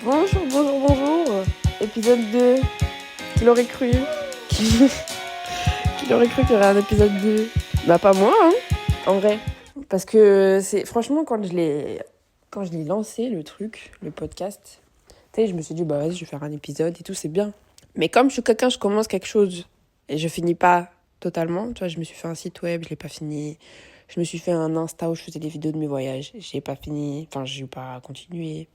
Bonjour, bonjour, bonjour. Épisode 2. Qui l'aurait cru? Qui l'aurait cru qu'il y aurait un épisode 2? Bah pas moi, hein, en vrai. Parce que c'est franchement quand je l'ai lancé le truc, le podcast, tu sais, je me suis dit bah vas-y, je vais faire un épisode et tout, c'est bien. Mais comme je suis quelqu'un, je commence quelque chose et je finis pas totalement. Tu vois, je me suis fait un site web, je l'ai pas fini. Je me suis fait un Insta où je faisais des vidéos de mes voyages, j'ai pas fini, enfin j'ai pas continué.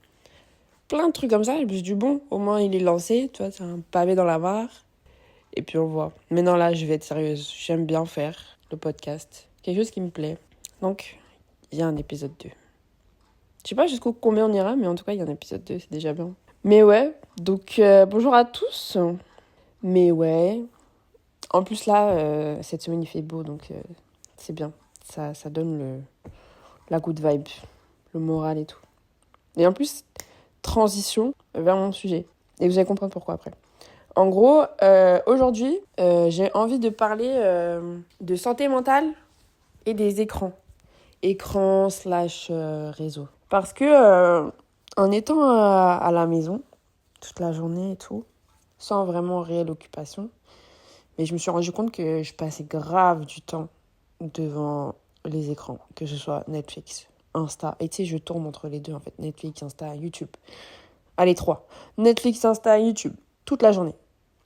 Plein de trucs comme ça. Je me suis dit, bon, au moins il est lancé, tu vois, c'est un pavé dans la mare. Et puis on voit. Mais non, là, je vais être sérieuse. J'aime bien faire le podcast. Quelque chose qui me plaît. Donc, il y a un épisode 2. Je sais pas jusqu'au combien on ira, mais en tout cas, il y a un épisode 2, c'est déjà bien. Mais ouais, donc bonjour à tous. Mais ouais. En plus, là, cette semaine, il fait beau, donc c'est bien. Ça donne la good vibe, le moral et tout. Et en plus, transition vers mon sujet. Et vous allez comprendre pourquoi après. En gros, aujourd'hui, j'ai envie de parler de santé mentale et des écrans. Écrans slash réseau. Parce que en étant à la maison, toute la journée et tout, sans vraiment réelle occupation, mais je me suis rendu compte que je passais grave du temps devant les écrans, que ce soit Netflix, Insta. Et tu sais, je tourne entre les deux en fait, Netflix, Insta, YouTube. Allez, 3. Netflix, Insta, YouTube, toute la journée.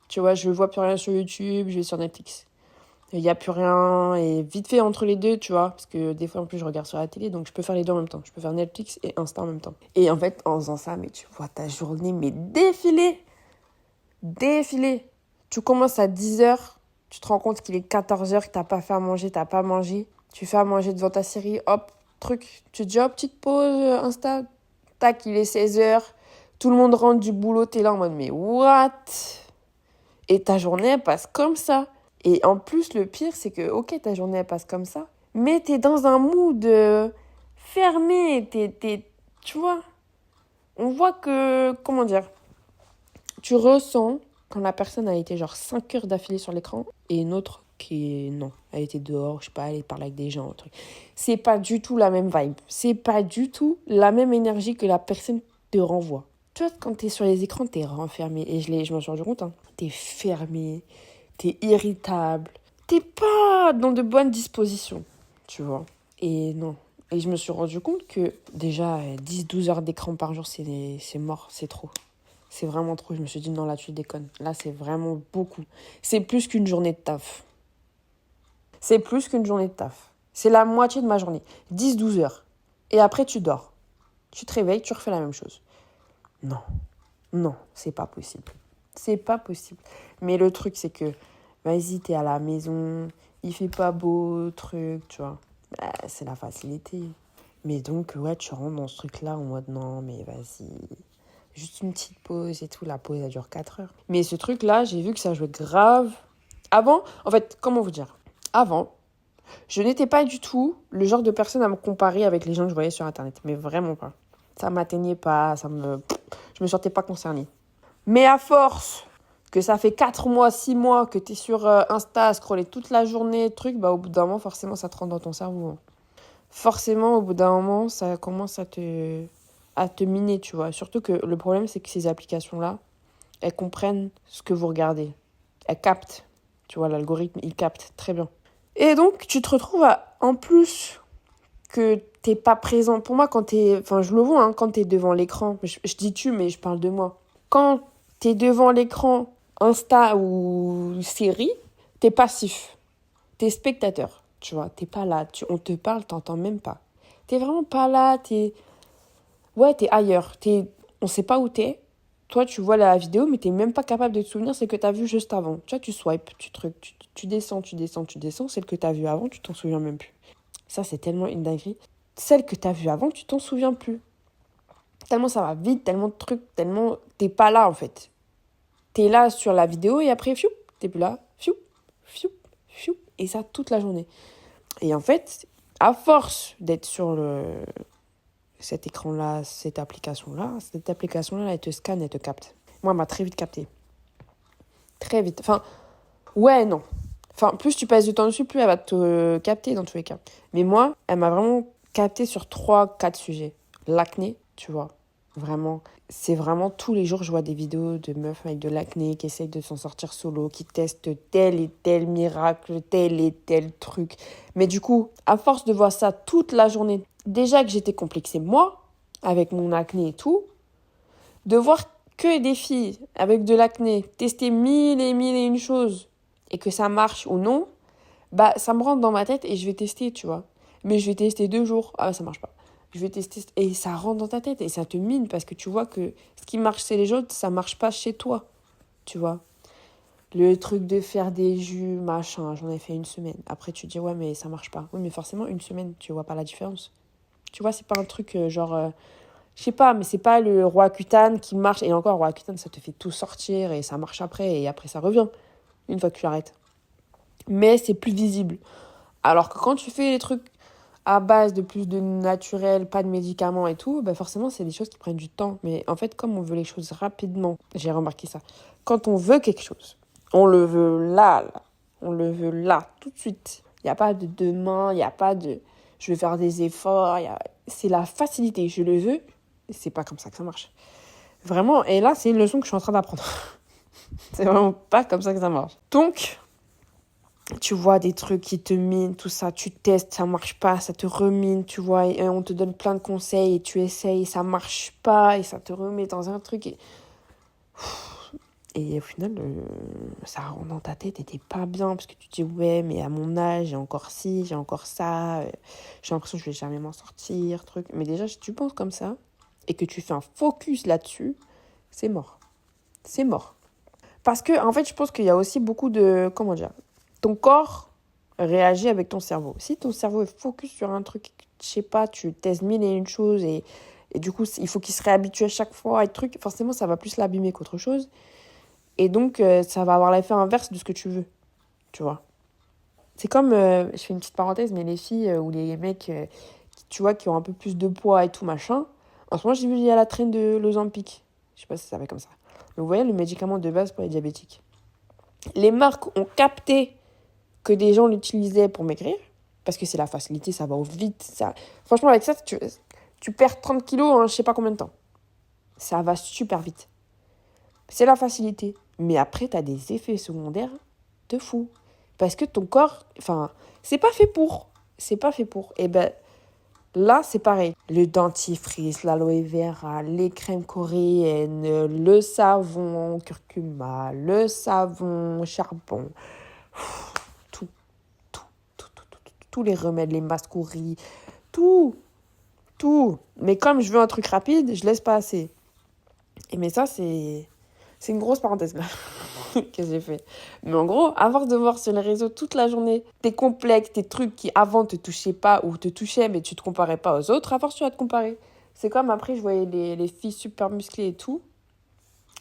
Tu vois, je vois plus rien sur YouTube, je vais sur Netflix. Il n'y a plus rien, et vite fait entre les deux, tu vois, parce que des fois en plus je regarde sur la télé, donc je peux faire les deux en même temps. Je peux faire Netflix et Insta en même temps. Et en fait, en faisant ça, mais tu vois ta journée, mais défiler. Tu commences à 10h, tu te rends compte qu'il est 14h, que t'as pas fait à manger, t'as pas mangé. Tu fais à manger devant ta série, hop, truc. Tu te dis, hop, petite pause, Insta, tac, il est 16h. Tout le monde rentre du boulot, t'es là en mode, mais what? Et ta journée, elle passe comme ça. Et en plus, le pire, c'est que, ok, ta journée, elle passe comme ça, mais t'es dans un mood fermé. Tu vois, on voit que, comment dire, tu ressens quand la personne a été genre 5 heures d'affilée sur l'écran et une autre qui, non, elle était dehors, je sais pas, elle parlait avec des gens, un truc. C'est pas du tout la même vibe. C'est pas du tout la même énergie que la personne te renvoie. Tu vois, quand t'es sur les écrans, t'es renfermé. Et je m'en suis rendu compte, hein. T'es fermé, t'es irritable, t'es pas dans de bonnes dispositions, tu vois. Et non. Et je me suis rendu compte que déjà 10-12 heures d'écran par jour, c'est mort, c'est trop. C'est vraiment trop. Je me suis dit, non, là, tu déconnes. Là, c'est vraiment beaucoup. C'est plus qu'une journée de taf. C'est plus qu'une journée de taf. C'est la moitié de ma journée. 10-12 heures. Et après, tu dors. Tu te réveilles, tu refais la même chose. Non. Non, c'est pas possible. C'est pas possible. Mais le truc, c'est que, vas-y, t'es à la maison, il fait pas beau, truc, tu vois. Bah, c'est la facilité. Mais donc, ouais, tu rentres dans ce truc-là en mode, non, mais vas-y. Juste une petite pause et tout. La pause, elle dure 4 heures. Mais ce truc-là, j'ai vu que ça jouait grave. Avant, en fait, comment vous dire? Avant, je n'étais pas du tout le genre de personne à me comparer avec les gens que je voyais sur Internet. Mais vraiment pas. Ça m'atteignait pas, je me sentais pas concernée. Mais à force que ça fait 4 mois, 6 mois que t'es sur Insta à scroller toute la journée, truc, bah au bout d'un moment, forcément, ça te rentre dans ton cerveau, hein. Forcément, au bout d'un moment, ça commence à te miner, tu vois. Surtout que le problème, c'est que ces applications-là, elles comprennent ce que vous regardez. Elles captent. Tu vois, l'algorithme, il capte très bien. Et donc, tu te retrouves en plus que t'es pas présent. Pour moi, quand t'es... Enfin, je le vois, hein, quand t'es devant l'écran. Je dis tu, mais je parle de moi. Quand t'es devant l'écran Insta ou série, t'es passif. T'es spectateur, tu vois. T'es pas là. On te parle, t'entends même pas. T'es vraiment pas là. Ouais, t'es ailleurs. On sait pas où t'es. Toi, tu vois la vidéo, mais t'es même pas capable de te souvenir ce que t'as vu juste avant. Tu vois, tu swipes, tu descends. Celle que t'as vue avant, tu t'en souviens même plus. Ça, c'est tellement une dinguerie. Celle que t'as vue avant, tu t'en souviens plus. Tellement ça va vite, tellement de trucs, tellement... T'es pas là, en fait. T'es là sur la vidéo et après, fiou, t'es plus là. Fiou, fiou, fiou. Et ça, toute la journée. Et en fait, à force d'être sur cet écran-là, cette application-là, elle te scanne, elle te capte. Moi, elle m'a très vite capté. Très vite. Enfin, ouais, non. Enfin, plus tu passes du temps dessus, plus elle va te capter dans tous les cas. Mais moi, elle m'a vraiment capté sur 3-4 sujets. L'acné, tu vois. Vraiment. C'est vraiment tous les jours, je vois des vidéos de meufs avec de l'acné qui essayent de s'en sortir solo, qui testent tel et tel miracle, tel et tel truc. Mais du coup, à force de voir ça toute la journée, déjà que j'étais complexée moi, avec mon acné et tout, de voir que des filles avec de l'acné tester mille et une choses et que ça marche ou non, bah ça me rentre dans ma tête et je vais tester, tu vois. Mais je vais tester 2 jours, ah ça marche pas. Je vais tester et ça rentre dans ta tête et ça te mine parce que tu vois que ce qui marche chez les autres, ça marche pas chez toi, tu vois. Le truc de faire des jus, machin, j'en ai fait une semaine. Après tu dis ouais mais ça marche pas. Oui mais forcément une semaine, tu vois pas la différence. Tu vois, c'est pas un truc je sais pas, mais c'est pas le roi cutane qui marche. Et encore, roi cutane, ça te fait tout sortir et ça marche après. Et après, ça revient, une fois que tu arrêtes. Mais c'est plus visible. Alors que quand tu fais les trucs à base de plus de naturel, pas de médicaments et tout, bah forcément, c'est des choses qui prennent du temps. Mais en fait, comme on veut les choses rapidement, j'ai remarqué ça. Quand on veut quelque chose, on le veut là. On le veut là, tout de suite. Il n'y a pas de demain, il n'y a pas de je vais faire des efforts. C'est la facilité. Je le veux. C'est pas comme ça que ça marche. Vraiment, et là, c'est une leçon que je suis en train d'apprendre. C'est vraiment pas comme ça que ça marche. Donc, tu vois des trucs qui te minent, tout ça, tu testes, ça marche pas, ça te remine, tu vois, et on te donne plein de conseils, et tu essayes, ça marche pas, et ça te remet dans un truc, et au final, ça rentre dans ta tête et t'es pas bien, parce que tu te dis, ouais, mais à mon âge, j'ai encore ci, j'ai encore ça, j'ai l'impression que je vais jamais m'en sortir, truc. Mais déjà, si tu penses comme ça, et que tu fais un focus là-dessus, c'est mort. C'est mort. Parce que, en fait, je pense qu'il y a aussi beaucoup de... Comment dire? Ton corps réagit avec ton cerveau. Si ton cerveau est focus sur un truc, je sais pas, tu testes mille et une choses et du coup, il faut qu'il se réhabitue à chaque fois et truc, forcément, ça va plus l'abîmer qu'autre chose. Et donc, ça va avoir l'effet inverse de ce que tu veux, tu vois. C'est comme, je fais une petite parenthèse, mais les filles ou les mecs, tu vois, qui ont un peu plus de poids et tout, machin. En ce moment, j'ai vu, il y a la traîne de l'Ozempic. Je sais pas si ça s'appelle comme ça. Mais vous voyez, le médicament de base pour les diabétiques. Les marques ont capté que des gens l'utilisaient pour maigrir, parce que c'est la facilité, ça va au vite. Ça... Franchement, avec ça, tu perds 30 kilos en je sais pas combien de temps. Ça va super vite. C'est la facilité. Mais après, tu as des effets secondaires de fou. Parce que ton corps, enfin, c'est pas fait pour. C'est pas fait pour. Et ben, là, c'est pareil. Le dentifrice, l'aloe vera, les crèmes coréennes, le savon curcuma, le savon charbon, tout, tous les remèdes, les mascouris, tout, tout. Mais comme je veux un truc rapide, je laisse pas assez. Et mais ça, c'est une grosse parenthèse là que j'ai fait. Mais en gros, à force de voir sur les réseaux toute la journée tes complexes, tes trucs qui avant te touchaient pas ou te touchaient mais tu te comparais pas aux autres, à force tu vas te comparer. C'est comme après je voyais les filles super musclées et tout.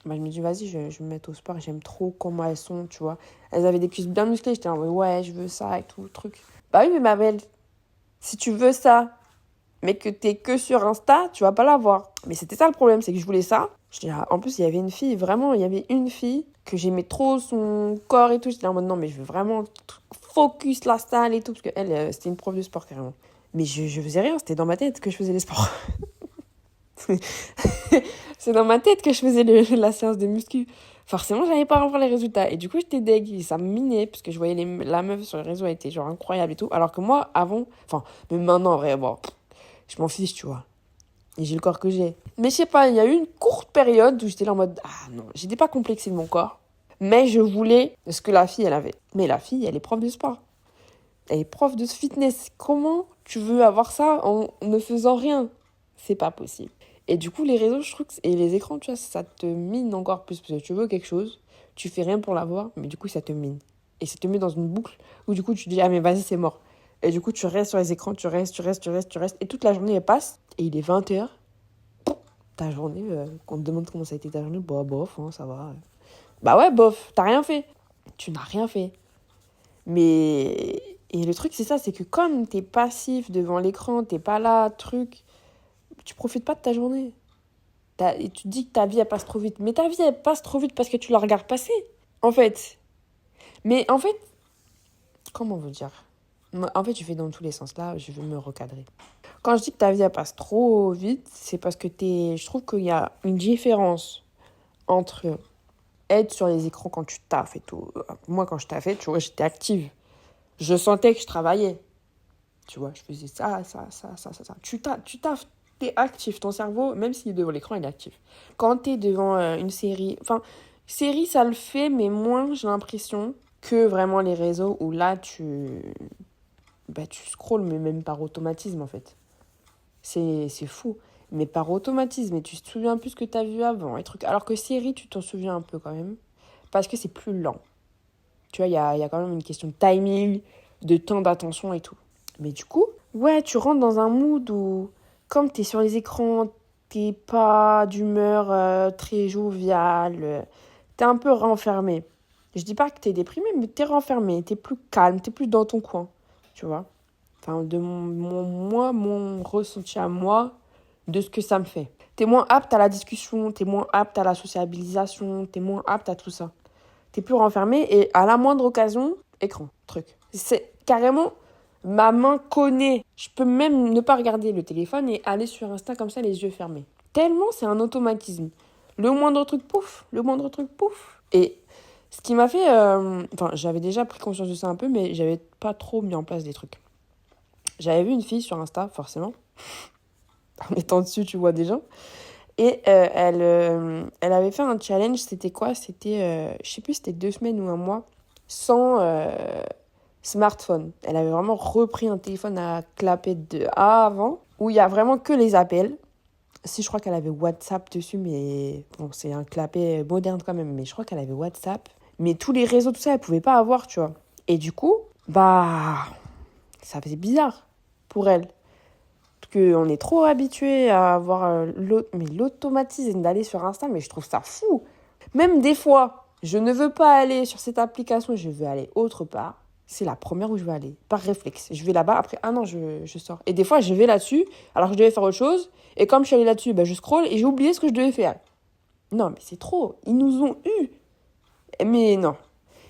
Bah, je me dis vas-y, je vais me mettre au sport, j'aime trop comment elles sont, tu vois. Elles avaient des cuisses bien musclées, j'étais en mode ouais, je veux ça et tout, truc. Bah oui, mais ma belle, si tu veux ça, mais que t'es que sur Insta, tu vas pas l'avoir. Mais c'était ça le problème, c'est que je voulais ça. En plus, il y avait une fille, vraiment, il y avait une fille que j'aimais trop son corps et tout. J'étais en mode non, mais je veux vraiment focus la salle et tout, parce qu'elle, c'était une prof de sport carrément. Mais je faisais rien, c'était dans ma tête que je faisais les sports. C'est dans ma tête que je faisais la séance de muscu. Forcément, j'avais pas encore les résultats. Et du coup, j'étais deg. Et ça me minait, parce que je voyais la meuf sur les réseaux, elle était genre incroyable et tout. Alors que moi, avant, enfin, même maintenant, en vrai, bon, je m'en fiche, tu vois. Et j'ai le corps que j'ai. Mais je sais pas, il y a eu une courte période où j'étais là en mode, ah non, j'étais pas complexée de mon corps. Mais je voulais ce que la fille, elle avait. Mais la fille, elle est prof de sport. Elle est prof de fitness. Comment tu veux avoir ça en ne faisant rien? C'est pas possible. Et du coup, les réseaux, je trouve et les écrans, tu vois, ça te mine encore plus. Parce que tu veux quelque chose, tu fais rien pour l'avoir, mais du coup, ça te mine. Et ça te met dans une boucle où du coup, tu te dis, ah mais vas-y, c'est mort. Et du coup, tu restes sur les écrans, tu restes. Et toute la journée, elle passe. Et il est 20h. Ta journée, on te demande comment ça a été ta journée. Bah, bof, hein, ça va. Bah ouais, bof, t'as rien fait. Tu n'as rien fait. Mais... Et le truc, c'est ça, c'est que comme t'es passif devant l'écran, t'es pas là, truc, tu profites pas de ta journée. Et tu te dis que ta vie, elle passe trop vite. Mais ta vie, elle passe trop vite parce que tu la regardes passer, en fait. Mais en fait, comment vous dire ? En fait, je fais dans tous les sens. Là, je veux me recadrer. Quand je dis que ta vie, elle passe trop vite, c'est parce que je trouve qu'il y a une différence entre être sur les écrans quand tu taffes et tout. Moi, quand je taffais, tu vois, j'étais active. Je sentais que je travaillais. Tu vois, je faisais ça. Tu taffes, t'es actif. Ton cerveau, même s'il est devant l'écran, il est actif. Quand t'es devant une série... Enfin, série, ça le fait, mais moins, j'ai l'impression, que vraiment les réseaux où là, tu scrolles, mais même par automatisme, en fait. C'est fou. Mais par automatisme, et tu te souviens plus ce que tu as vu avant. Et trucs. Alors que série, tu t'en souviens un peu quand même. Parce que c'est plus lent. Tu vois, il y a quand même une question de timing, de temps d'attention et tout. Mais du coup, ouais, tu rentres dans un mood où, comme tu es sur les écrans, t'es pas d'humeur très joviale. T'es un peu renfermé. Je dis pas que t'es déprimé, mais t'es renfermé. T'es plus calme, t'es plus dans ton coin. Tu vois. Enfin, de mon ressenti à moi, de ce que ça me fait. T'es moins apte à la discussion, t'es moins apte à la sociabilisation, t'es moins apte à tout ça. T'es plus renfermé et à la moindre occasion, écran, truc. C'est carrément, ma main connaît. Je peux même ne pas regarder le téléphone et aller sur Insta comme ça, les yeux fermés. Tellement c'est un automatisme. Le moindre truc, pouf, le moindre truc, pouf. Et ce qui m'a fait... Enfin, j'avais déjà pris conscience de ça un peu, mais j'avais pas trop mis en place des trucs. J'avais vu une fille sur Insta, forcément. En étant dessus, tu vois des gens. Et elle avait fait un challenge. C'était quoi? C'était, je sais plus, c'était 2 semaines ou un mois sans smartphone. Elle avait vraiment repris un téléphone à clapet de A avant, où il y a vraiment que les appels. Si, je crois qu'elle avait WhatsApp dessus, mais bon, c'est un clapet moderne quand même. Mais je crois qu'elle avait WhatsApp. Mais tous les réseaux, tout ça, elle pouvait pas avoir, tu vois. Et du coup, ça faisait bizarre pour elle. Parce qu'on est trop habitué à avoir l'automatisme d'aller sur Insta, mais je trouve ça fou. Même des fois, je ne veux pas aller sur cette application, je veux aller autre part. C'est la première où je vais aller, par réflexe. Je vais là-bas, après, ah non, je sors. Et des fois, je vais là-dessus, alors que je devais faire autre chose. Et comme je suis allée là-dessus, je scrolle et j'ai oublié ce que je devais faire. Non, mais c'est trop. Ils nous ont eu. Mais non.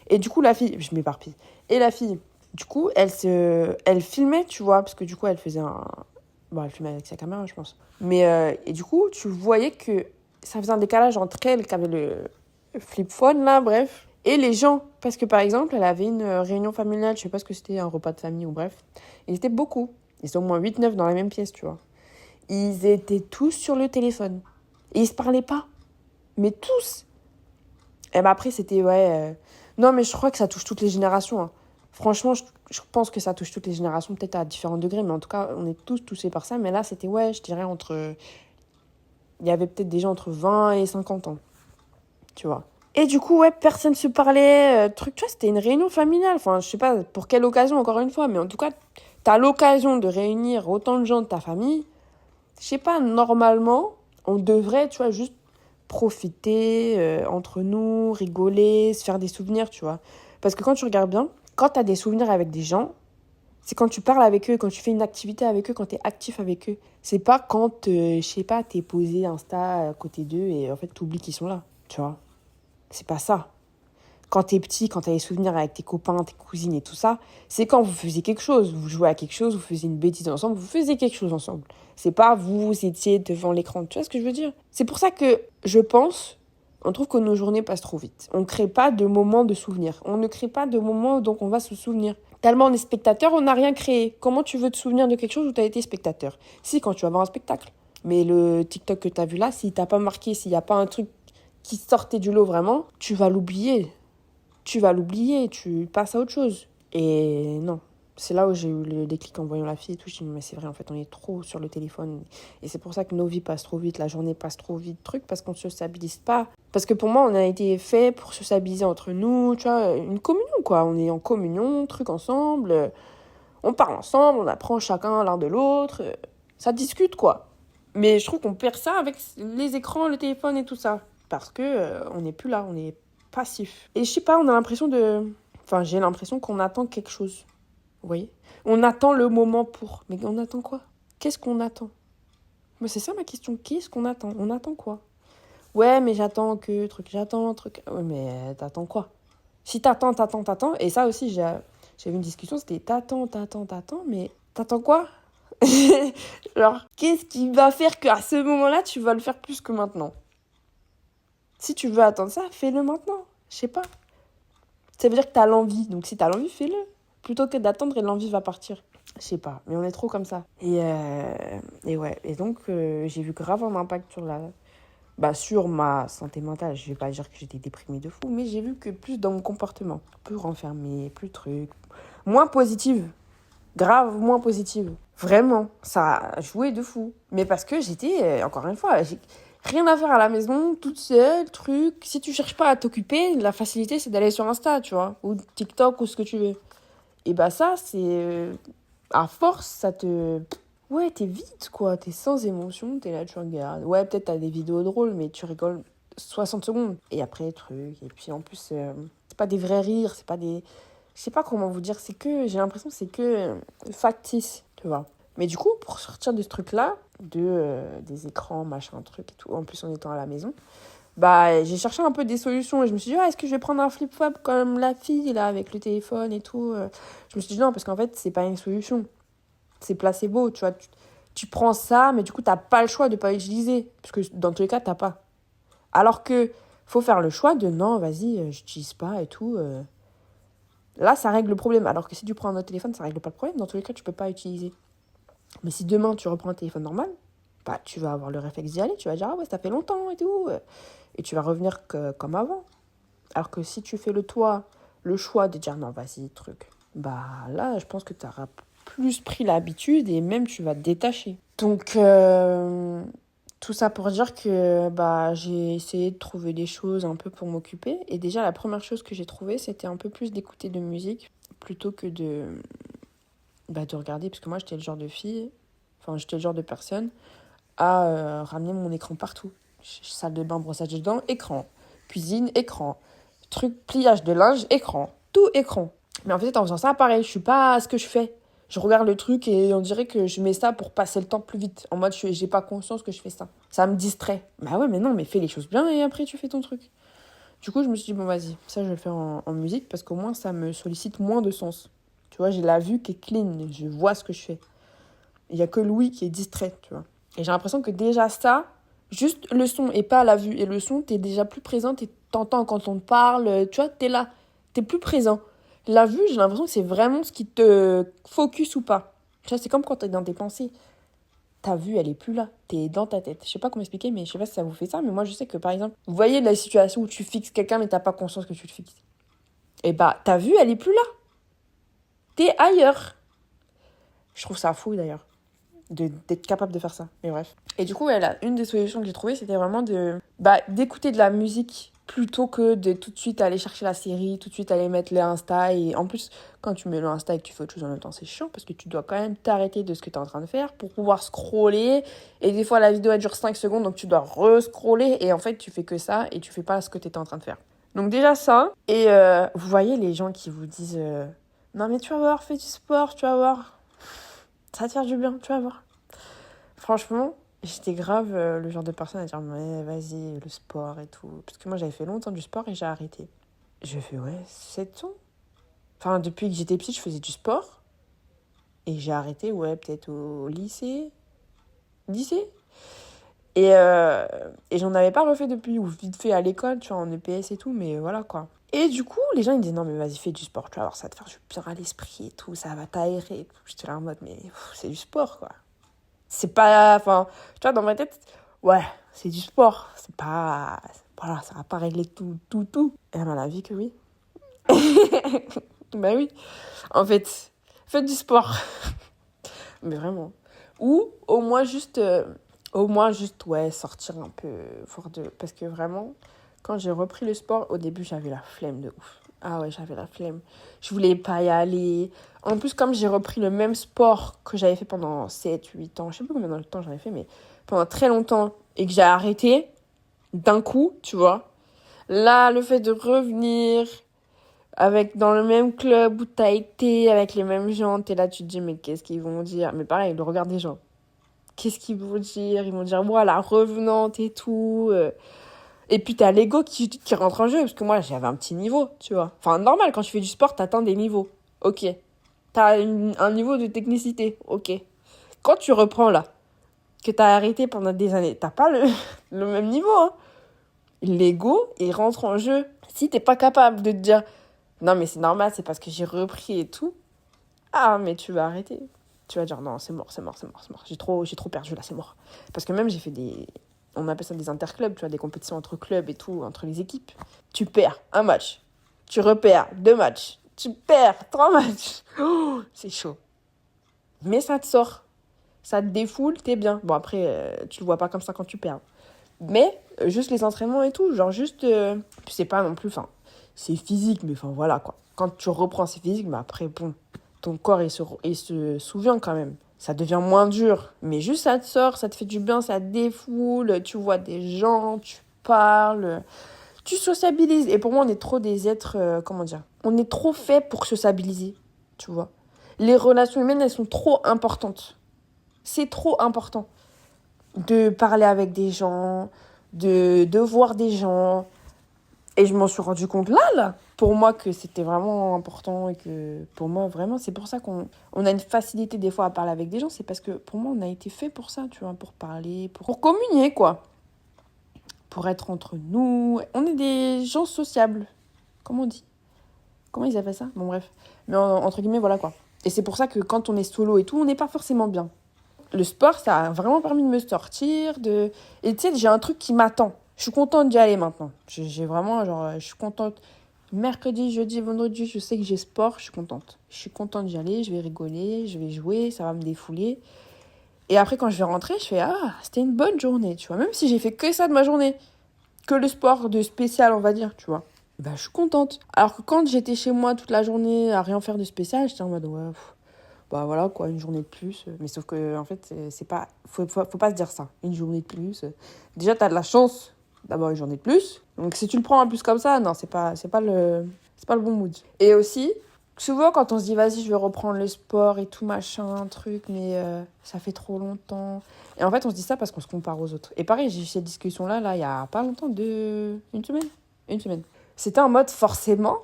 Et du coup, la fille, je m'éparpille. Et la fille, du coup, elle filmait, tu vois, parce que du coup, elle faisait un... Bon, elle filmait avec sa caméra, je pense. Mais, et du coup, tu voyais que ça faisait un décalage entre elle, qui avait le flip phone, là, bref, et les gens. Parce que, par exemple, elle avait une réunion familiale, je sais pas ce que c'était, un repas de famille ou bref. Ils étaient beaucoup. Ils étaient au moins 8-9 dans la même pièce, tu vois. Ils étaient tous sur le téléphone. Et ils se parlaient pas. Mais tous. Et après, c'était, ouais... Non, mais je crois que ça touche toutes les générations, hein. Franchement, je pense que ça touche toutes les générations, peut-être à différents degrés, mais en tout cas, on est tous touchés par ça. Mais là, c'était, ouais, je dirais entre... Il y avait peut-être des gens entre 20 et 50 ans, tu vois. Et du coup, ouais, personne se parlait, truc, tu vois, c'était une réunion familiale. Enfin, je sais pas pour quelle occasion, encore une fois, mais en tout cas, t'as l'occasion de réunir autant de gens de ta famille. Je sais pas, normalement, on devrait, tu vois, juste profiter entre nous, rigoler, se faire des souvenirs, tu vois. Parce que quand tu regardes bien, quand tu as des souvenirs avec des gens, c'est quand tu parles avec eux, quand tu fais une activité avec eux, quand tu es actif avec eux. C'est pas quand, je sais pas, t'es posé Insta à côté d'eux et en fait, t'oublies qu'ils sont là, tu vois. C'est pas ça. Quand t'es petit, quand t'as des souvenirs avec tes copains, tes cousines et tout ça, c'est quand vous faisiez quelque chose. Vous jouez à quelque chose, vous faisiez une bêtise ensemble, vous faisiez quelque chose ensemble. C'est pas vous étiez devant l'écran. Tu vois ce que je veux dire? C'est pour ça que je pense, on trouve que nos journées passent trop vite. On ne crée pas de moments de souvenirs. On ne crée pas de moments dont on va se souvenir. Tellement on est spectateur, on n'a rien créé. Comment tu veux te souvenir de quelque chose où tu as été spectateur? Si, quand tu vas voir un spectacle. Mais le TikTok que tu as vu là, s'il t'a pas marqué, s'il n'y a pas un truc qui sortait du lot vraiment, tu vas l'oublier. Tu passes à autre chose. Et non, c'est là où j'ai eu le déclic en voyant la fille et tout. Je me dis, mais c'est vrai, en fait, on est trop sur le téléphone. Et c'est pour ça que nos vies passent trop vite, la journée passe trop vite, parce qu'on ne se stabilise pas. Parce que pour moi, on a été fait pour se stabiliser entre nous, tu vois, une communion, quoi. On est en communion, ensemble, on parle ensemble, on apprend chacun l'un de l'autre, ça discute, quoi. Mais je trouve qu'on perd ça avec les écrans, le téléphone et tout ça. Parce que on n'est plus là, on est passif. Et je sais pas, on a l'impression de... Enfin, j'ai l'impression qu'on attend quelque chose. Vous voyez? On attend le moment pour. Mais on attend quoi? Qu'est-ce qu'on attend? Moi, c'est ça ma question. Qu'est-ce qu'on attend? On attend quoi? Ouais, mais j'attends j'attends, truc. Ouais, mais t'attends quoi? Si t'attends. Et ça aussi, j'ai J'avais une discussion, c'était t'attends, mais t'attends quoi? Genre, qu'est-ce qui va faire qu'à ce moment-là, tu vas le faire plus que maintenant? Si tu veux attendre ça, fais-le maintenant. Je sais pas. Ça veut dire que t'as l'envie. Donc si t'as l'envie, fais-le. Plutôt que d'attendre et l'envie va partir. Je sais pas, mais on est trop comme ça. Et ouais, et donc j'ai vu grave un impact sur ma santé mentale. Je vais pas dire que j'étais déprimée de fou, mais j'ai vu que plus dans mon comportement. Plus renfermée, plus truc. Moins positive. Grave moins positive. Vraiment, ça a joué de fou. Mais parce que j'étais, encore une fois, j'ai rien à faire à la maison, toute seule, truc. Si tu cherches pas à t'occuper, la facilité, c'est d'aller sur Insta, tu vois, ou TikTok, ou ce que tu veux. Et bah ça, c'est... à force, ça te... Ouais, t'es vide, quoi. T'es sans émotion, t'es là, tu regardes. Ouais, peut-être t'as des vidéos drôles, mais tu rigoles 60 secondes. Et après, truc. Et puis en plus, c'est pas des vrais rires, c'est pas des... Je sais pas comment vous dire, c'est que... J'ai l'impression que c'est que factice, tu vois. Mais du coup, pour sortir de ce truc-là, des écrans, machin, truc et tout, en plus en étant à la maison, bah, j'ai cherché un peu des solutions et je me suis dit, est-ce que je vais prendre un flip-flop comme la fille, là, avec le téléphone et tout. Je me suis dit, non, parce qu'en fait, c'est pas une solution. C'est placebo, tu vois. Tu prends ça, mais du coup, t'as pas le choix de pas l'utiliser. Parce que dans tous les cas, t'as pas. Alors que faut faire le choix de, non, vas-y, j'utilise pas et tout. Là, ça règle le problème. Alors que si tu prends un autre téléphone, ça règle pas le problème. Dans tous les cas, tu peux pas utiliser. Mais si demain, tu reprends un téléphone normal, bah, tu vas avoir le réflexe d'y aller. Tu vas dire, ah ouais, ça fait longtemps et tout. Et tu vas revenir comme avant. Alors que si tu fais le choix de dire non, vas-y, truc, bah là, je pense que tu auras plus pris l'habitude et même tu vas te détacher. Donc, tout ça pour dire que bah, j'ai essayé de trouver des choses un peu pour m'occuper. Et déjà, la première chose que j'ai trouvée, c'était un peu plus d'écouter de musique plutôt que de regarder. Parce que moi, j'étais le genre de fille, j'étais le genre de personne à ramener mon écran partout. Salle de bain, brossage de dents, écran. Cuisine, écran. Truc, pliage de linge, écran. Tout écran. Mais en fait, en faisant ça, pareil, je suis pas à ce que je fais. Je regarde le truc et on dirait que je mets ça pour passer le temps plus vite. En mode, j'ai pas conscience que je fais ça. Ça me distrait. Bah ouais, mais non, mais fais les choses bien et après tu fais ton truc. Du coup, je me suis dit, bon, vas-y, ça je vais le faire en musique parce qu'au moins ça me sollicite moins de sens. Tu vois, j'ai la vue qui est clean. Je vois ce que je fais. Il y a que Louis qui est distrait, tu vois. Et j'ai l'impression que déjà ça, juste le son et pas la vue et le son, t'es déjà plus présent, t'entends quand on te parle, tu vois, t'es là, t'es plus présent. La vue, j'ai l'impression que c'est vraiment ce qui te focus ou pas. Tu vois, c'est comme quand t'es dans tes pensées. Ta vue, elle est plus là, t'es dans ta tête. Je sais pas comment expliquer, mais je sais pas si ça vous fait ça, mais moi je sais que par exemple, vous voyez la situation où tu fixes quelqu'un mais t'as pas conscience que tu le fixes. Et bah, ta vue, elle est plus là. T'es ailleurs. Je trouve ça fou d'ailleurs. D'être capable de faire ça. Mais bref. Et du coup, une des solutions que j'ai trouvées, c'était vraiment d'écouter de la musique plutôt que de tout de suite aller chercher la série, tout de suite aller mettre le Insta. Et en plus, quand tu mets le Insta et que tu fais autre chose en même temps, c'est chiant parce que tu dois quand même t'arrêter de ce que tu es en train de faire pour pouvoir scroller. Et des fois, la vidéo, elle dure 5 secondes, donc tu dois re-scroller. Et en fait, tu fais que ça et tu fais pas ce que tu étais en train de faire. Donc déjà ça. Et vous voyez les gens qui vous disent non mais tu vas voir, fais du sport, tu vas voir. Ça va te faire du bien, tu vas voir. Franchement, j'étais grave le genre de personne à dire mais vas-y, le sport et tout. Parce que moi, j'avais fait longtemps du sport et j'ai arrêté. Je fais ouais, 7 ans. Enfin, depuis que j'étais petite, je faisais du sport. Et j'ai arrêté, ouais, peut-être au lycée. Lycée. Et j'en avais pas refait depuis, ou vite fait à l'école, tu vois, en EPS et tout, mais voilà quoi. Et du coup, les gens ils me disaient non, mais vas-y, fais du sport, tu vas voir, ça va te faire du bien à l'esprit et tout, ça va t'aérer et tout. J'étais là en mode, mais c'est du sport quoi. C'est pas. Enfin, tu vois, dans ma tête, ouais, c'est du sport. C'est pas. Voilà, ça va pas régler tout. Et elle m'a dit que oui. Bah oui. En fait, faites du sport. Mais vraiment. Ou au moins juste, ouais, sortir un peu fort de. Parce que vraiment, quand j'ai repris le sport, au début, j'avais la flemme de ouf. Ah ouais, j'avais la flemme. Je voulais pas y aller. En plus, comme j'ai repris le même sport que j'avais fait pendant 7-8 ans, je sais pas combien de temps j'en ai fait, mais pendant très longtemps, et que j'ai arrêté d'un coup, tu vois. Là, le fait de revenir dans le même club où t'as été, avec les mêmes gens, t'es là, tu te dis, mais qu'est-ce qu'ils vont dire? Mais pareil, le regard des gens. Qu'est-ce qu'ils vont dire? Ils vont dire, voilà, revenante et tout. Et puis t'as l'ego qui rentre en jeu, parce que moi j'avais un petit niveau, tu vois. Enfin, normal, quand tu fais du sport, t'atteins des niveaux. ok. T'as un niveau de technicité, ok. Quand tu reprends là, que t'as arrêté pendant des années, t'as pas le même niveau, hein. L'ego, il rentre en jeu. Si t'es pas capable de te dire, non mais c'est normal, c'est parce que j'ai repris et tout, ah mais tu vas arrêter. Tu vas dire, non, c'est mort. J'ai trop perdu là, c'est mort. Parce que même j'ai fait on appelle ça des interclubs, tu vois, des compétitions entre clubs et tout, entre les équipes. Tu perds un match, tu repères 2 matchs, tu perds 3 matchs. Oh, c'est chaud. Mais ça te sort, ça te défoule, t'es bien. Bon après, tu le vois pas comme ça quand tu perds. Mais juste les entraînements et tout, genre juste, c'est pas non plus, enfin, c'est physique, mais enfin voilà quoi. Quand tu reprends, c'est physique, mais après, bon, ton corps, il se souvient quand même. Ça devient moins dur, mais juste ça te sort, ça te fait du bien, ça te défoule, tu vois des gens, tu parles, tu sociabilises. Et pour moi, on est trop des êtres, comment dire, on est trop fait pour sociabiliser, tu vois. Les relations humaines, elles sont trop importantes. C'est trop important de parler avec des gens, de voir des gens. Et je m'en suis rendu compte là, pour moi, que c'était vraiment important et que pour moi, vraiment, c'est pour ça qu'on a une facilité des fois à parler avec des gens. C'est parce que pour moi, on a été fait pour ça, tu vois, pour parler, pour communier, quoi. Pour être entre nous. On est des gens sociables. Comment on dit? Comment ils appellent ça? Bon, bref. Mais entre guillemets, voilà, quoi. Et c'est pour ça que quand on est solo et tout, on n'est pas forcément bien. Le sport, ça a vraiment permis de me sortir. Et tu sais, j'ai un truc qui m'attend. Je suis contente d'y aller maintenant. J'ai vraiment, genre, je suis contente. Mercredi, jeudi, vendredi, je sais que j'ai sport, je suis contente. Je suis contente d'y aller, je vais rigoler, je vais jouer, ça va me défouler. Et après, quand je vais rentrer, je fais, ah, c'était une bonne journée, tu vois. Même si j'ai fait que ça de ma journée, que le sport de spécial, on va dire, tu vois. Bah, je suis contente. Alors que quand j'étais chez moi toute la journée à rien faire de spécial, j'étais en mode, ouais, bah voilà quoi, une journée de plus. Mais sauf que en fait, c'est pas, faut pas se dire ça. Une journée de plus. Déjà, t'as de la chance d'avoir une journée de plus. Donc si tu le prends en plus comme ça, non, c'est pas le bon mood. Et aussi, souvent quand on se dit vas-y, je vais reprendre le sport et tout machin, truc, mais ça fait trop longtemps. Et en fait, on se dit ça parce qu'on se compare aux autres. Et pareil, j'ai eu cette discussion-là, il y a pas longtemps, une semaine. Une semaine. C'était en mode forcément.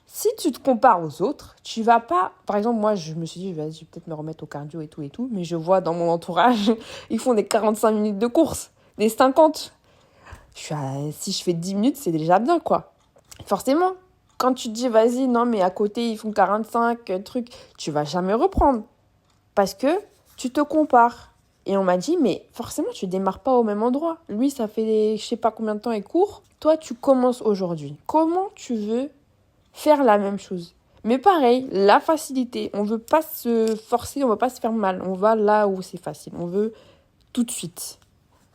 Si tu te compares aux autres, tu vas pas... Par exemple, moi, je me suis dit, vas-y, je vais peut-être me remettre au cardio et tout. Mais je vois dans mon entourage, ils font des 45 minutes de course, des 50. Si je fais 10 minutes, c'est déjà bien, quoi. Forcément, quand tu te dis, vas-y, non, mais à côté, ils font 45 trucs, tu vas jamais reprendre. Parce que tu te compares. Et on m'a dit, mais forcément, tu démarres pas au même endroit. Lui, ça fait je sais pas combien de temps il court. Toi, tu commences aujourd'hui. Comment tu veux faire la même chose? Mais pareil, la facilité. On veut pas se forcer, on veut pas se faire mal. On va là où c'est facile. On veut tout de suite.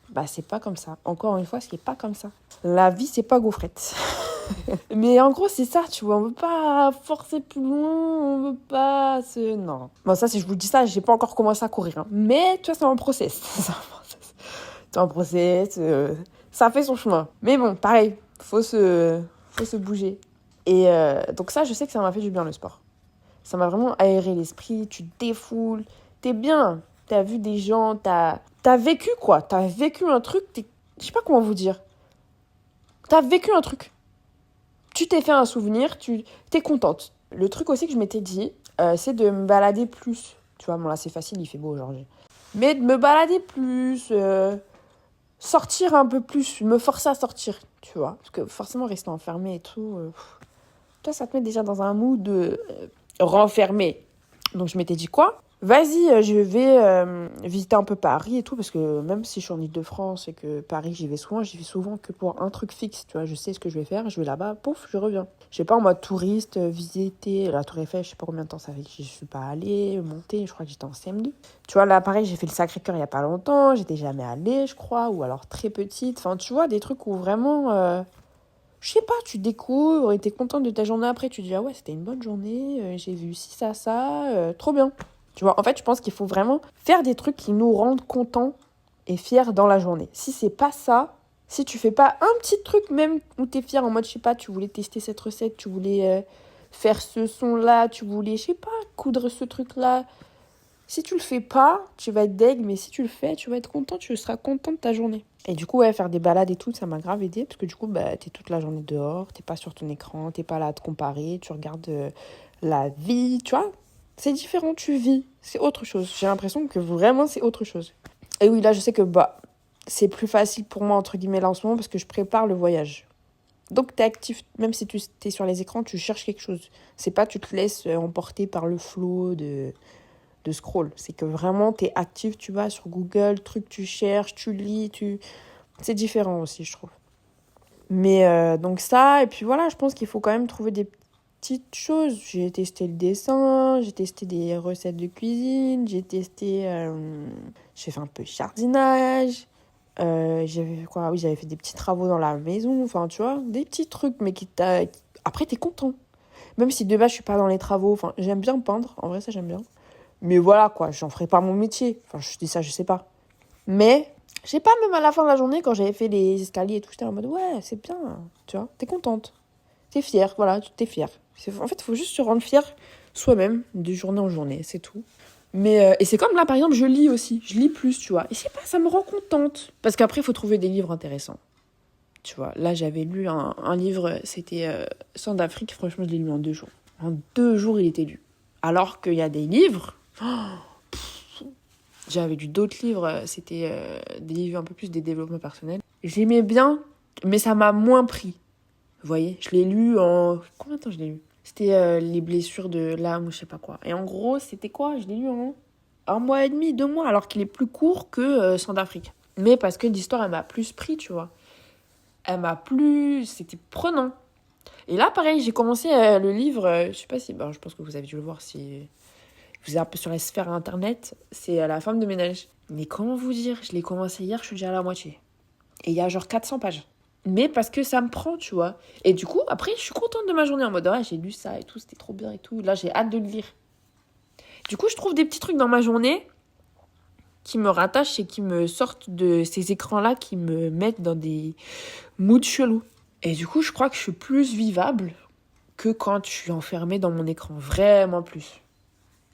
Bah, c'est pas comme ça. Encore une fois, c'est pas comme ça. La vie, c'est pas gaufrette. Mais en gros, c'est ça, tu vois. On veut pas forcer plus loin, on veut pas se... Non. Bon, ça, si je vous dis ça, j'ai pas encore commencé à courir, hein. Mais, tu vois, c'est un process. C'est un process. Ça fait son chemin. Mais bon, pareil, faut se bouger. Et donc ça, je sais que ça m'a fait du bien, le sport. Ça m'a vraiment aéré l'esprit, tu te défoules, t'es bien. T'as vu des gens, t'as vécu, quoi. T'as vécu un truc, je sais pas comment vous dire. T'as vécu un truc. Tu t'es fait un souvenir, t'es contente. Le truc aussi que je m'étais dit, c'est de me balader plus. Tu vois, bon là c'est facile, il fait beau aujourd'hui. Mais de me balader plus, sortir un peu plus, me forcer à sortir, tu vois. Parce que forcément rester enfermé et tout, toi ça te met déjà dans un mood renfermé. Donc je m'étais dit quoi? Vas-y, je vais visiter un peu Paris et tout, parce que même si je suis en Île-de-France et que Paris, j'y vais souvent que pour un truc fixe, tu vois, je sais ce que je vais faire, je vais là-bas, pouf, je reviens. Je vais pas en mode touriste, visiter la Tour Eiffel, je sais pas combien de temps ça fait que je suis pas allée, monter, je crois que j'étais en CM2. Tu vois, là, pareil, j'ai fait le Sacré-Cœur il y a pas longtemps, j'étais jamais allée, je crois, ou alors très petite, enfin, tu vois, des trucs où vraiment... je sais pas, tu découvres et t'es contente de ta journée après, tu te dis, ah ouais, c'était une bonne journée, j'ai vu ci, ça, trop bien. Tu vois, en fait, je pense qu'il faut vraiment faire des trucs qui nous rendent contents et fiers dans la journée. Si c'est pas ça, si tu fais pas un petit truc même où t'es fier en mode, je sais pas, tu voulais tester cette recette, tu voulais faire ce son-là, tu voulais, je sais pas, coudre ce truc-là. Si tu le fais pas, tu vas être deg, mais si tu le fais, tu vas être content, tu seras content de ta journée. Et du coup, ouais, faire des balades et tout, ça m'a grave aidé, parce que du coup, bah, t'es toute la journée dehors, t'es pas sur ton écran, t'es pas là à te comparer, tu regardes la vie, tu vois. C'est différent, tu vis. C'est autre chose. J'ai l'impression que vraiment, c'est autre chose. Et oui, là, je sais que c'est plus facile pour moi, entre guillemets, là, en ce moment, parce que je prépare le voyage. Donc, t'es actif. Même si tu es sur les écrans, tu cherches quelque chose. C'est pas tu te laisses emporter par le flot de scroll. C'est que vraiment, t'es actif, tu vas sur Google, truc, tu cherches, tu lis, C'est différent aussi, je trouve. Mais donc ça, et puis voilà, je pense qu'il faut quand même trouver des petites choses. J'ai testé le dessin, j'ai testé des recettes de cuisine, j'ai fait un peu de jardinage. J'avais quoi? Oui, j'avais fait des petits travaux dans la maison, enfin tu vois, des petits trucs, mais après t'es content. Même si de base je suis pas dans les travaux, enfin j'aime bien peindre, en vrai ça j'aime bien. Mais voilà quoi, j'en ferai pas mon métier. Enfin je dis ça, je sais pas. Mais je sais pas, même à la fin de la journée, quand j'avais fait les escaliers et tout, j'étais en mode ouais, c'est bien, tu vois, t'es contente. T'es fière, voilà, t'es fière. En fait, il faut juste se rendre fier soi-même, de journée en journée, c'est tout. Mais, et c'est comme là, par exemple, je lis aussi. Je lis plus, tu vois. Et je sais pas, ça me rend contente. Parce qu'après, il faut trouver des livres intéressants. Tu vois, là, j'avais lu un livre, c'était Centrafrique. Franchement, je l'ai lu en 2 jours. En 2 jours, il était lu. Alors qu'il y a des livres... J'avais lu d'autres livres, c'était des livres un peu plus des développements personnels. J'aimais bien, mais ça m'a moins pris. Vous voyez, je l'ai lu en... Combien de temps je l'ai lu? C'était les blessures de l'âme ou je sais pas quoi. Et en gros, c'était quoi? Je l'ai lu en 1 mois et demi, 2 mois, alors qu'il est plus court que Centrafrique. Mais parce que l'histoire, elle m'a plus pris, tu vois. Elle m'a plus... C'était prenant. Et là, pareil, j'ai commencé le livre, je sais pas si... Bon, je pense que vous avez dû le voir si... Vous êtes un peu sur la sphère internet. C'est La femme de ménage. Mais comment vous dire? Je l'ai commencé hier, je suis déjà à la moitié. Et il y a genre 400 pages. Mais parce que ça me prend, tu vois. Et du coup, après, je suis contente de ma journée en mode, ouais, j'ai lu ça et tout, c'était trop bien et tout. Là, j'ai hâte de le lire. Du coup, je trouve des petits trucs dans ma journée qui me rattachent et qui me sortent de ces écrans-là, qui me mettent dans des moods chelous. Et du coup, je crois que je suis plus vivable que quand je suis enfermée dans mon écran. Vraiment plus.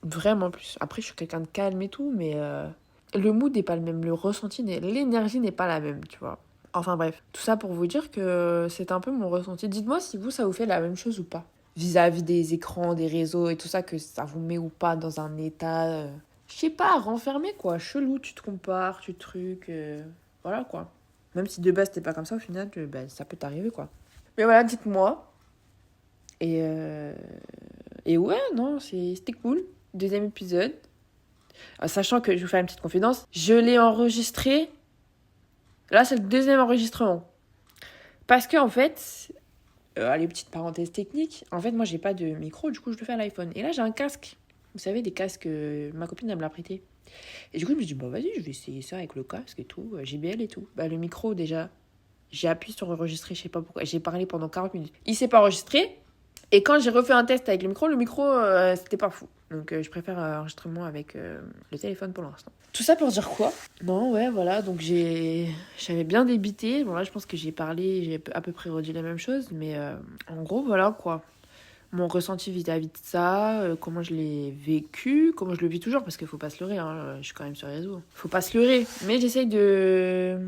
Vraiment plus. Après, je suis quelqu'un de calme et tout, mais le mood n'est pas le même. Le ressenti, l'énergie n'est pas la même, tu vois. Enfin bref, tout ça pour vous dire que c'est un peu mon ressenti. Dites-moi si vous, ça vous fait la même chose ou pas. Vis-à-vis des écrans, des réseaux et tout ça, que ça vous met ou pas dans un état, je sais pas, renfermé quoi, chelou, tu te compares, tu trucs, voilà quoi. Même si de base t'es pas comme ça, au final, ça peut t'arriver quoi. Mais voilà, dites-moi. Et, et ouais, non, c'était cool. Deuxième épisode. Sachant que, je vous fais une petite confidence, je l'ai enregistré. Là, c'est le deuxième enregistrement. Parce que, en fait, allez, petite parenthèse technique, en fait, moi, j'ai pas de micro, du coup, je le fais à l'iPhone. Et là, j'ai un casque. Vous savez, des casques, ma copine, elle me l'a prêté. Et du coup, je me suis dit, bon, vas-y, je vais essayer ça avec le casque et tout, JBL et tout. Le micro, déjà, j'ai appuyé sur enregistrer, je sais pas pourquoi. J'ai parlé pendant 40 minutes. Il s'est pas enregistré. Et quand j'ai refait un test avec le micro, c'était pas fou. Donc, je préfère enregistrement avec le téléphone pour l'instant. Tout ça pour dire quoi? Non, ouais, voilà. Donc, j'avais bien débité. Bon, là, je pense que j'ai à peu près redit la même chose. Mais en gros, voilà, quoi. Mon ressenti vis-à-vis de ça, comment je l'ai vécu, comment je le vis toujours. Parce qu'il faut pas se leurrer, hein, je suis quand même sur les réseaux. Faut pas se leurrer. Mais j'essaye de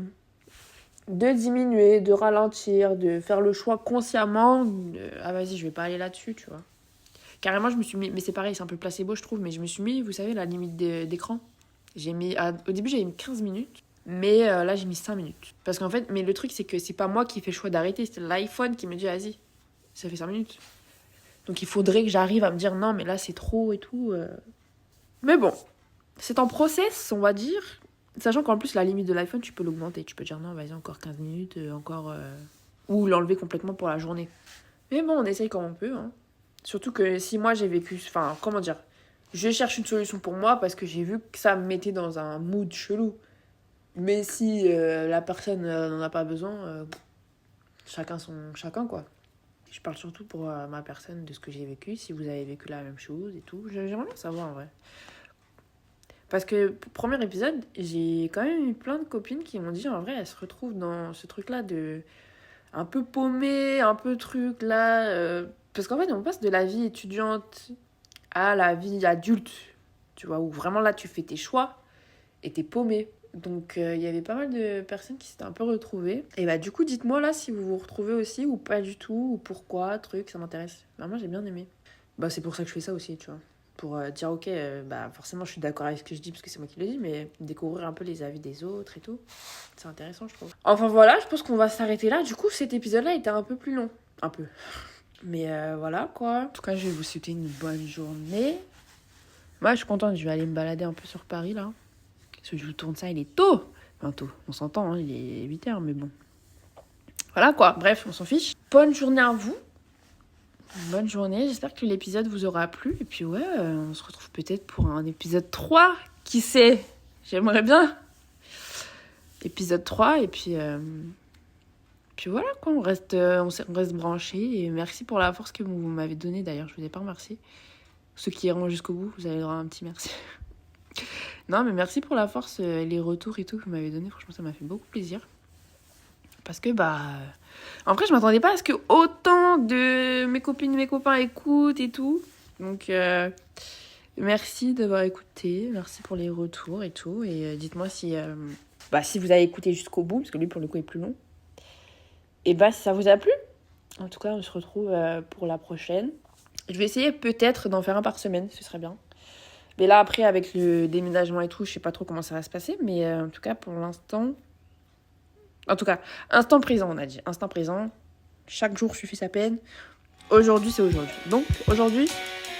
diminuer, de ralentir, de faire le choix consciemment. Ah vas-y, je vais pas aller là-dessus, tu vois. Carrément, je me suis mis, mais c'est pareil, c'est un peu placebo, je trouve, mais je me suis mis, vous savez, la limite d'écran. Au début, j'avais mis 15 minutes, mais là, j'ai mis 5 minutes. Parce qu'en fait, mais le truc, c'est que c'est pas moi qui fais le choix d'arrêter, c'est l'iPhone qui me dit, vas-y, ça fait 5 minutes. Donc il faudrait que j'arrive à me dire, non, mais là, c'est trop et tout. Mais bon, c'est en process, on va dire. Sachant qu'en plus, la limite de l'iPhone, tu peux l'augmenter. Tu peux dire non, vas-y, encore 15 minutes, encore. Ou l'enlever complètement pour la journée. Mais bon, on essaye comme on peut. Hein. Surtout que si moi j'ai vécu. Enfin, comment dire? Je cherche une solution pour moi parce que j'ai vu que ça me mettait dans un mood chelou. Mais si la personne n'en a pas besoin, chacun quoi. Je parle surtout pour ma personne de ce que j'ai vécu. Si vous avez vécu la même chose et tout. J'aimerais bien savoir en vrai. Parce que, premier épisode, j'ai quand même eu plein de copines qui m'ont dit, en vrai, elles se retrouvent dans ce truc-là de... un peu paumé, un peu truc, là... Parce qu'en fait, on passe de la vie étudiante à la vie adulte, tu vois, où vraiment, là, tu fais tes choix et t'es paumé. Donc, il y avait pas mal de personnes qui s'étaient un peu retrouvées. Et bah, du coup, dites-moi, là, si vous vous retrouvez aussi, ou pas du tout, ou pourquoi, truc, ça m'intéresse. Vraiment, j'ai bien aimé. bah, c'est pour ça que je fais ça aussi, tu vois. Pour dire, ok, bah, forcément, je suis d'accord avec ce que je dis parce que c'est moi qui le dis, mais découvrir un peu les avis des autres et tout. C'est intéressant, je trouve. Enfin, voilà, je pense qu'on va s'arrêter là. Du coup, cet épisode-là était un peu plus long. Un peu. Mais voilà, quoi. En tout cas, je vais vous souhaiter une bonne journée. Moi, je suis contente. Je vais aller me balader un peu sur Paris, là. Parce que je vous tourne ça, il est tôt. Enfin, tôt. On s'entend, hein, il est 8h, mais bon. Voilà, quoi. Bref, on s'en fiche. Bonne journée à vous. Bonne journée, j'espère que l'épisode vous aura plu. Et puis ouais, on se retrouve peut-être pour un épisode 3. Qui sait? J'aimerais bien. Épisode 3, et puis voilà, quoi. On reste branchés. Et merci pour la force que vous m'avez donnée, d'ailleurs. Je vous ai pas remercié. Ceux qui iront jusqu'au bout, vous avez le droit à un petit merci. Non, mais merci pour la force, les retours et tout que vous m'avez donné. Franchement, ça m'a fait beaucoup plaisir. Parce que, en vrai, je m'attendais pas à ce que autant de mes copines et mes copains écoutent et tout. Donc, merci d'avoir écouté. Merci pour les retours et tout. Et dites-moi si vous avez écouté jusqu'au bout, parce que lui, pour le coup, est plus long. Et si ça vous a plu. En tout cas, on se retrouve pour la prochaine. Je vais essayer peut-être d'en faire un par semaine, ce serait bien. Mais là, après, avec le déménagement et tout, je sais pas trop comment ça va se passer. Mais en tout cas, pour l'instant... En tout cas, instant présent, on a dit. Instant présent. Chaque jour suffit sa peine. Aujourd'hui, c'est aujourd'hui. Donc, aujourd'hui,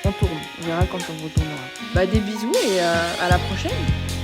on tourne. On verra quand on retournera. Des bisous et à la prochaine.